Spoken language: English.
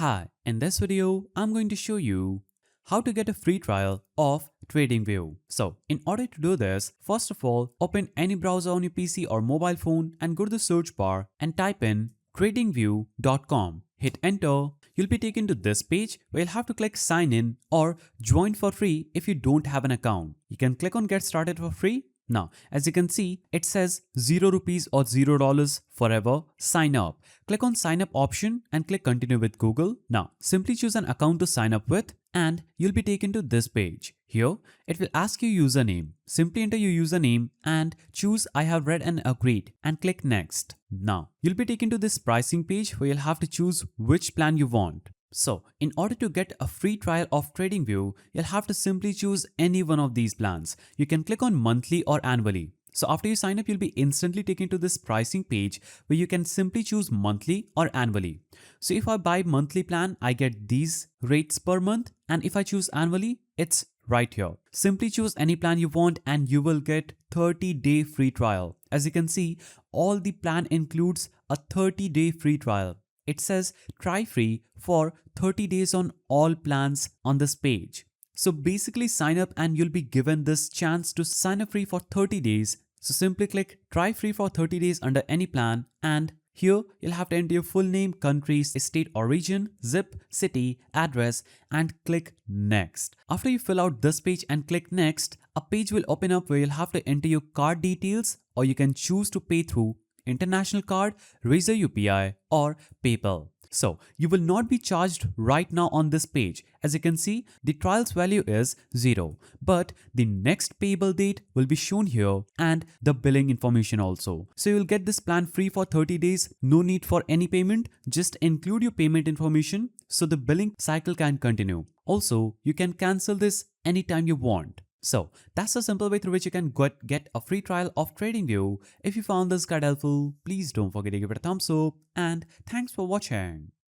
Hi, in this video, I'm going to show you how to get a free trial of TradingView. So, in order to do this, first of all, open any browser on your PC or mobile phone and go to the search bar and type in tradingview.com. Hit enter. You'll be taken to this page where you'll have to click sign in or join for free if you don't have an account. You can click on get started for free. Now, as you can see, it says 0 rupees or $0 forever, sign up. Click on sign up option and click continue with Google. Now, simply choose an account to sign up with and you'll be taken to this page. Here, it will ask you username. Simply enter your username and choose I have read and agreed and click next. Now, you'll be taken to this pricing page where you'll have to choose which plan you want. So, in order to get a free trial of TradingView, you'll have to simply choose any one of these plans. You can click on monthly or annually. So after you sign up, you'll be instantly taken to this pricing page where you can simply choose monthly or annually. So if I buy monthly plan, I get these rates per month, and if I choose annually, it's right here. Simply choose any plan you want and you will get 30-day free trial. As you can see, all the plan includes a 30-day free trial. It says try free for 30 days on all plans on this page. So basically sign up and you'll be given this chance to sign up free for 30 days. So simply click try free for 30 days under any plan, and here you'll have to enter your full name, country, state origin, zip, city, address and click next. After you fill out this page and click next, a page will open up where you'll have to enter your card details, or you can choose to pay through international card, Razor UPI or PayPal. So you will not be charged right now on this page. As you can see, the trial's value is 0, but the next payable date will be shown here and the billing information also. So you'll get this plan free for 30 days. No need for any payment. Just include your payment information so the billing cycle can continue. Also, you can cancel this anytime you want. So that's a simple way through which you can get a free trial of TradingView. If you found this guide helpful, please don't forget to give it a thumbs up and thanks for watching.